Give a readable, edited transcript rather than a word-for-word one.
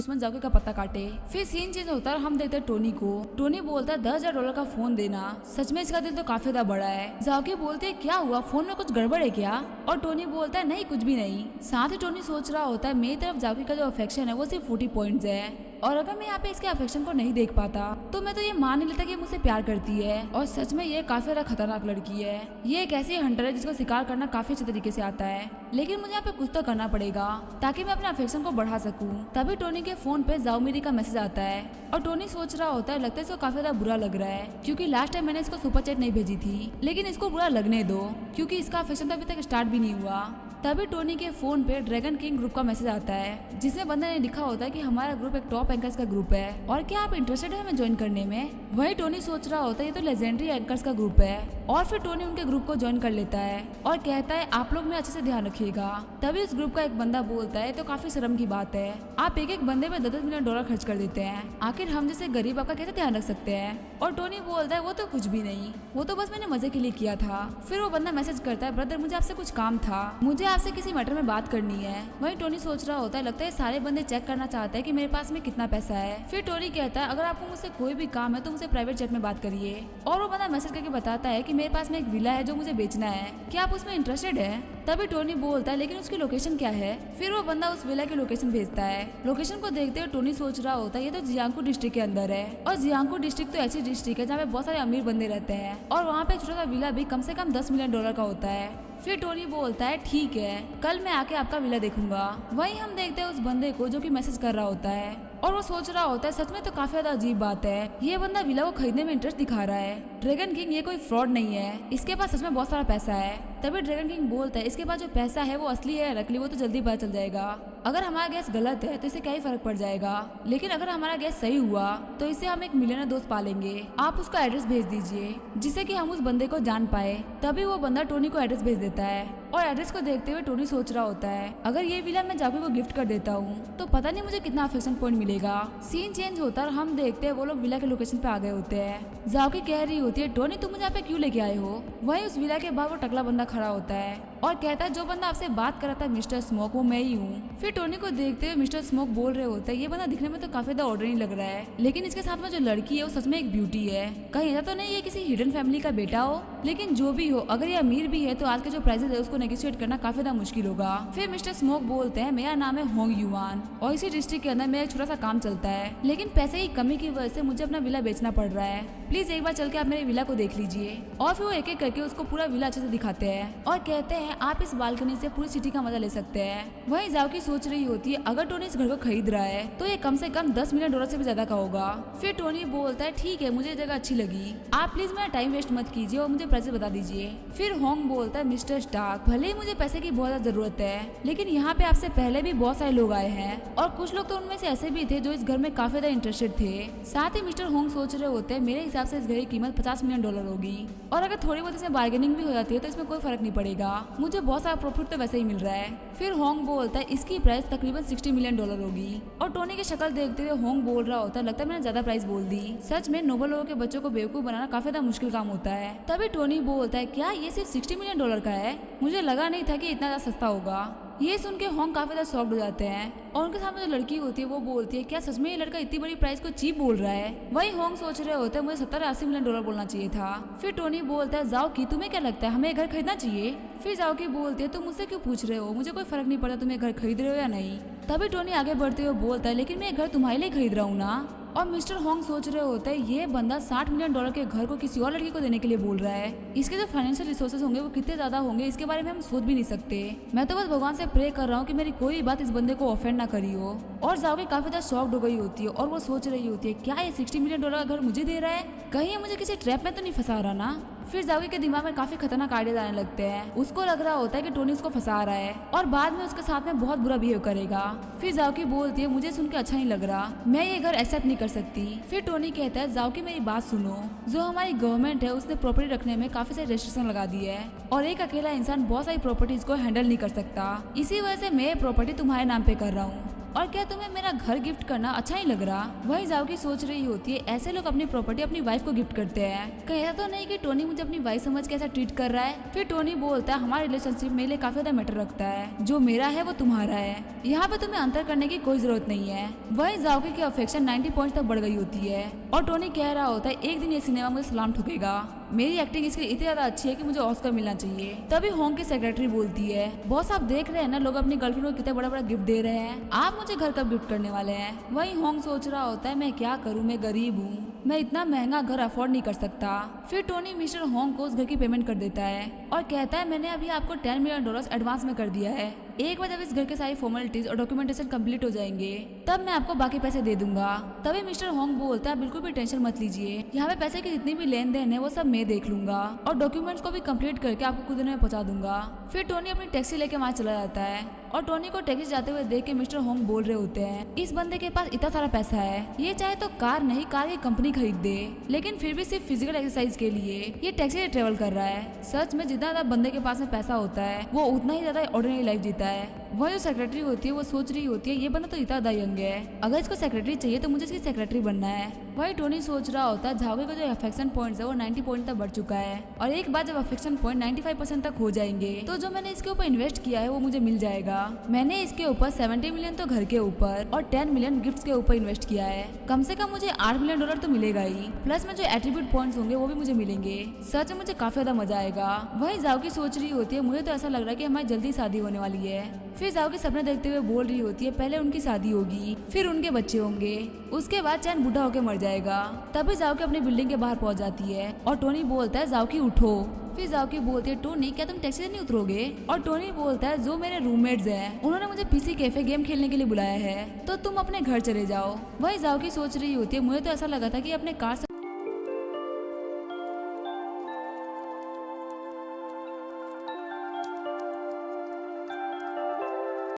दुश्मन जाके का पत्ता काटे। फिर सीन चेंज होता है और हम देखते हैं टोनी को। टोनी बोलता है $10,000 का फोन देना। सच में इसका दिल तो काफी ज्यादा बड़ा है। जाके बोलते है क्या हुआ, फोन में कुछ गड़बड़ है क्या? और टोनी बोलता है नहीं कुछ भी नहीं। साथ ही टोनी सोच रहा होता है मेरी तरफ जाके का जो अफेक्शन है वो सिर्फ 40 पॉइंट्स है और अगर मैं यहाँ पे इसके अफेक्शन को नहीं देख पाता तो मैं तो ये मान नहीं लेता कि ये मुझसे प्यार करती है। और सच में ये काफी ज्यादा खतरनाक लड़की है। ये एक ऐसी हंटर है जिसको शिकार करना काफी अच्छे तरीके से आता है, लेकिन मुझे यहाँ पे कुछ तो करना पड़ेगा ताकि मैं अपने अफेक्शन को बढ़ा सकूं। तभी टोनी के फोन पे जाओमिरी का मैसेज आता है और टोनी सोच रहा होता है लगता है इसको काफी ज्यादा बुरा लग रहा है क्योंकि लास्ट टाइम मैंने इसको सुपर चैट नहीं भेजी थी, लेकिन इसको बुरा लगने दो क्योंकि इसका अफेक्शन तो अभी तक स्टार्ट भी नहीं हुआ। तभी टोनी के फोन पे ड्रैगन किंग ग्रुप का मैसेज आता है जिसमें बंदा ने लिखा होता है कि हमारा ग्रुप एक टॉप एंकर्स का ग्रुप है और क्या आप इंटरेस्टेड है हमें ज्वाइन करने में। वही टोनी सोच रहा होता है ये तो लेजेंडरी एंकर्स का ग्रुप है और फिर टोनी उनके ग्रुप को ज्वाइन कर लेता है और कहता है आप लोग में अच्छे से ध्यान रखिएगा। तभी उस ग्रुप का एक बंदा बोलता है तो काफी शर्म की बात है, आप एक बंदे पे $10 मिलियन खर्च कर देते हैं, आखिर हम जैसे गरीब आपका कैसे ध्यान रख सकते हैं। और टोनी बोलता है वो तो कुछ भी नहीं, वो तो बस मैंने मजे के लिए किया था। फिर वो बंदा मैसेज करता है ब्रदर मुझे आपसे कुछ काम था, मुझे आपसे किसी मैटर में बात करनी है। वही टोनी सोच रहा होता है लगता है सारे बंदे चेक करना चाहते हैं कि मेरे पास में कितना पैसा है। फिर टोनी कहता है अगर आपको मुझसे कोई भी काम है तो मुझसे प्राइवेट चैट में बात करिए। और वो बंदा मैसेज करके बताता है कि मेरे पास में एक विला है जो मुझे बेचना है, क्या आप उसमें इंटरेस्टेड है? तभी टोनी बोलता है लेकिन उसकी लोकेशन क्या है? फिर वो बंदा उस विला की लोकेशन भेजता है। लोकेशन को देखते हुए टोनी सोच रहा होता है ये तो जियांगकू डिस्ट्रिक्ट के अंदर है और जियांगकू डिस्ट्रिक्ट तो ऐसी डिस्ट्रिक्ट है जहाँ पे बहुत सारे अमीर बंदे रहते हैं और वहाँ पे छोटा सा विला भी कम से कम $10 मिलियन का होता है। फिर टोनी बोलता है ठीक है कल मैं आके आपका विला देखूंगा। वहीं हम देखते हैं उस बंदे को जो कि मैसेज कर रहा होता है और वो सोच रहा होता है सच में तो काफी ज्यादा अजीब बात है, ये बंदा विला को खरीदने में इंटरेस्ट दिखा रहा है। ड्रैगन किंग ये कोई फ्रॉड नहीं है, इसके पास सच में बहुत सारा पैसा है। तभी ड्रैगन किंग बोलता है इसके पास जो पैसा है वो असली है या नकली वो तो जल्दी पता चल जाएगा। अगर हमारा गैस गलत है तो इससे क्या ही फर्क पड़ जाएगा, लेकिन अगर हमारा गैस सही हुआ तो इससे हम एक मिलियनर दोस्त पालेंगे। आप उसका एड्रेस भेज दीजिए जिससे कि हम उस बंदे को जान पाए। तभी वो बंदा टोनी को एड्रेस भेज देता है और एड्रेस को देखते हुए टोनी सोच रहा होता है अगर ये विला मैं जाके को गिफ्ट कर देता हूँ तो पता नहीं मुझे कितना अफेक्शन पॉइंट मिलेगा। सीन चेंज होता है और हम देखते हैं वो लोग विला के लोकेशन पे आ गए होते हैं। जाओकी कह रही होती है टोनी तुम मुझे यहाँ पे क्यों लेके आए हो? वहीं उस विला के बाहर वो टकला बंदा खड़ा होता है और कहता है जो बंदा आपसे बात कर रहा था मिस्टर स्मोक वो मैं ही हूँ। फिर टोनी को देखते हुए मिस्टर स्मोक बोल रहे होते हैं ये बंदा दिखने में तो काफी ज्यादा ऑर्डनरी लग रहा है, लेकिन इसके साथ में जो लड़की है वो सच में एक ब्यूटी है, कहीं ऐसा तो नहीं ये किसी हिडन फैमिली का बेटा हो। लेकिन जो भी हो अगर ये अमीर भी है तो आज के जो प्राइसेस है उसको नेगोशिएट करना काफी ज्यादा मुश्किल होगा। फिर मिस्टर स्मोक बोलते हैं मेरा नाम है होंग युआन और इसी डिस्ट्रिक्ट के अंदर मेरा एक छोटा सा काम चलता है, लेकिन पैसे की कमी की वजह से मुझे अपना विला बेचना पड़ रहा है, प्लीज एक बार चल के आप मेरे विला को देख लीजिए। और फिर वो एक एक करके उसको पूरा विला अच्छे से दिखाते हैं और कहते हैं आप इस बालकनी से पूरी सिटी का मजा ले सकते हैं। वहीं जाओकी सोच रही होती है अगर टोनी इस घर को खरीद रहा है तो ये कम से कम $10 मिलियन से भी ज्यादा का होगा। फिर टोनी बोलता है ठीक है मुझे ये जगह अच्छी लगी, आप प्लीज मेरा टाइम वेस्ट मत कीजिए और मुझे प्राइस बता दीजिए। फिर होंग बोलता है मिस्टर स्टार्क भले ही मुझे पैसे की बहुत ज्यादा जरूरत है लेकिन यहाँ पे आपसे पहले भी बहुत सारे लोग आए हैं और कुछ लोग तो उनमें से ऐसे भी थे जो इस घर में काफी ज्यादा इंटरेस्टेड थे। साथ ही मिस्टर होंग सोच रहे होते हैं मेरे हिसाब से इस घर की कीमत $50 मिलियन होगी और अगर थोड़ी बहुत इसमें बार्गेनिंग भी हो जाती है तो इसमें कोई फर्क नहीं पड़ेगा, मुझे बहुत सारा प्रॉफिट तो वैसे ही मिल रहा है। फिर होंग बोलता है इसकी प्राइस तकरीबन $60 मिलियन होगी और टोनी की शक्ल देखते हुए होंग बोल रहा होता है लगता है मैंने ज्यादा प्राइस बोल दी, सच में नोबल लोगों के बच्चों को बेवकूफ बनाना काफी ज्यादा मुश्किल काम होता है। तभी टोनी बोलता है क्या ये सिर्फ $60 मिलियन का है, मुझे लगा नहीं था कि इतना ज्यादा सस्ता होगा। ये सुन के होंग काफी ज्यादा शॉक्ड हो जाते हैं और उनके सामने जो लड़की होती है वो बोलती है क्या सच में ये लड़का इतनी बड़ी प्राइस को चीप बोल रहा है? वही होंग सोच रहे होते हैं मुझे $70-80 मिलियन बोलना चाहिए था। फिर टोनी बोलता है जाओकी तुम्हें क्या लगता है हमें घर खरीदना चाहिए? फिर जाओकी बोलती है तुम मुझसे क्यों पूछ रहे हो, मुझे कोई फर्क नहीं पड़ता तुम्हें घर खरीद रहे हो या नहीं। तभी टोनी आगे बढ़ते हुए बोलता है लेकिन मैं घर तुम्हारे लिए खरीद रहा हूँ ना। और मिस्टर होंग सोच रहे होते हैं ये बंदा $60 मिलियन के घर को किसी और लड़की को देने के लिए बोल रहा है, इसके जो फाइनेंशियल रिसोर्सेज होंगे वो कितने ज्यादा होंगे इसके बारे में हम सोच भी नहीं सकते। मैं तो बस भगवान से प्रे कर रहा हूँ कि मेरी कोई बात इस बंदे को ऑफेंड ना करी हो। और जाओकी काफी ज्यादा शॉक्ड हो गई होती है और वो सोच रही होती है क्या ये $60 मिलियन का घर मुझे दे रहा है, कहीं ये मुझे किसी ट्रैप में तो नहीं फंसा रहा ना। फिर जाओकी के दिमाग में काफी खतरनाक आइडियाज आने लगते हैं, उसको लग रहा होता है कि टोनी उसको फंसा रहा है और बाद में उसके साथ में बहुत बुरा बिहेव करेगा। फिर जाओकी बोलती है मुझे सुन के अच्छा नहीं लग रहा, मैं ये घर एक्सेप्ट नहीं कर सकती। फिर टोनी कहता है जाओकी मेरी बात सुनो, जो हमारी गवर्नमेंट है उसने प्रॉपर्टी रखने में काफी सारी रेस्ट्रिक्शन लगा दी है और एक अकेला इंसान बहुत सारी प्रॉपर्टीज को हैंडल नहीं कर सकता, इसी वजह से मैं प्रॉपर्टी तुम्हारे नाम पे कर रहा हूँ। और क्या तुम्हें मेरा घर गिफ्ट करना अच्छा नहीं लग रहा? वही जाओकी सोच रही होती है ऐसे लोग अपनी प्रॉपर्टी अपनी वाइफ को गिफ्ट करते हैं, कहीं ऐसा तो नहीं कि टोनी मुझे अपनी वाइफ समझ के ऐसा ट्रीट कर रहा है। फिर टोनी बोलता है हमारा रिलेशनशिप मेरे लिए काफी ज्यादा मैटर रखता है, जो मेरा है वो तुम्हारा है, यहाँ पे तुम्हें अंतर करने की कोई जरूरत नहीं है। वही जाओकी की अफेक्शन 90 पॉइंट तक बढ़ गई होती है और टोनी कह रहा होता है एक दिन ये सिनेमा मुझे सलाम ठुकेगा, मेरी एक्टिंग इसके इतनी ज्यादा अच्छी है कि मुझे ऑस्कर मिलना चाहिए। तभी होंग की सेक्रेटरी बोलती है बॉस आप देख रहे हैं ना लोग अपनी गर्लफ्रेंड को कितना बड़ा बड़ा गिफ्ट दे रहे हैं, आप मुझे घर कब गिफ्ट करने वाले हैं? वही होंग सोच रहा होता है मैं क्या करूँ, मैं गरीब हूँ, मैं इतना महंगा घर अफोर्ड नहीं कर सकता। फिर टोनी मिस्टर होंग को उस घर की पेमेंट कर देता है और कहता है मैंने अभी आपको $10 मिलियन एडवांस में कर दिया है, एक बार जब इस घर के सारी फॉर्मेलिटीज और डॉक्यूमेंटेशन कंप्लीट हो जाएंगे तब मैं आपको बाकी पैसे दे दूंगा। तभी मिस्टर होंग बोलता है बिल्कुल भी टेंशन मत लीजिए, यहाँ पे पैसे की जितनी भी लेन देन है वो सब मैं देख लूंगा और डॉक्यूमेंट्स को भी कंप्लीट करके आपको कुछ दिनों में पहुंचा दूंगा। फिर टोनी अपनी टैक्सी लेके वहाँ चला जाता है और टोनी को टैक्सी जाते हुए देख के मिस्टर होंग बोल रहे होते हैं इस बंदे के पास इतना सारा पैसा है, ये चाहे तो कार नहीं कार की कंपनी खरीद दे, लेकिन फिर भी सिर्फ फिजिकल एक्सरसाइज के लिए ये टैक्सी से ट्रेवल कर रहा है। सच में जितना ज्यादा बंदे के पास में पैसा होता है वो उतना ही ज्यादा ऑर्डिनरी लाइफ जीता है। वह जो सेक्रेटरी होती है वो सोच रही होती है ये बंदा तो इतना ज्यादा यंग है, अगर इसको सेक्रेटरी चाहिए तो मुझे इसकी सेक्रेटरी बनना है। वही टोनी सोच रहा होता है झाओकी का जो अफेक्शन पॉइंट है वो 90 पॉइंट तक बढ़ चुका है और एक बार जब अफेक्शन पॉइंट 95% तक हो जाएंगे तो जो मैंने इसके ऊपर इन्वेस्ट किया है वो मुझे मिल जाएगा। मैंने इसके ऊपर 70 मिलियन तो घर के ऊपर और 10 मिलियन गिफ्ट्स के ऊपर इन्वेस्ट किया है, कम से कम मुझे $8 मिलियन तो मिलेगा ही, प्लस में जो एट्रीब्यूट पॉइंट्स होंगे वो भी मुझे मिलेंगे। सच में मुझे काफी ज्यादा मजा आएगा। वही झाओकी सोच रही होती है मुझे तो ऐसा लग रहा है कि हमारी जल्दी शादी होने वाली है। फिर झाओकी सपने देखते हुए बोल रही होती है पहले उनकी शादी होगी फिर उनके बच्चे होंगे, उसके बाद चैन बूढ़ा होकर मर जाएगा। तभी झाओकी अपनी बिल्डिंग के बाहर पहुंच जाती है और टोनी बोलता है झाओकी उठो। फिर झाओकी बोलती है टोनी क्या तुम टैक्सी से नहीं उतरोगे? और टोनी बोलता है जो मेरे रूममेट्स हैं उन्होंने मुझे पीसी कैफे गेम खेलने के लिए बुलाया है तो तुम अपने घर चले जाओ। वही झाओकी सोच रही होती है मुझे तो ऐसा लगा था कि अपने कार से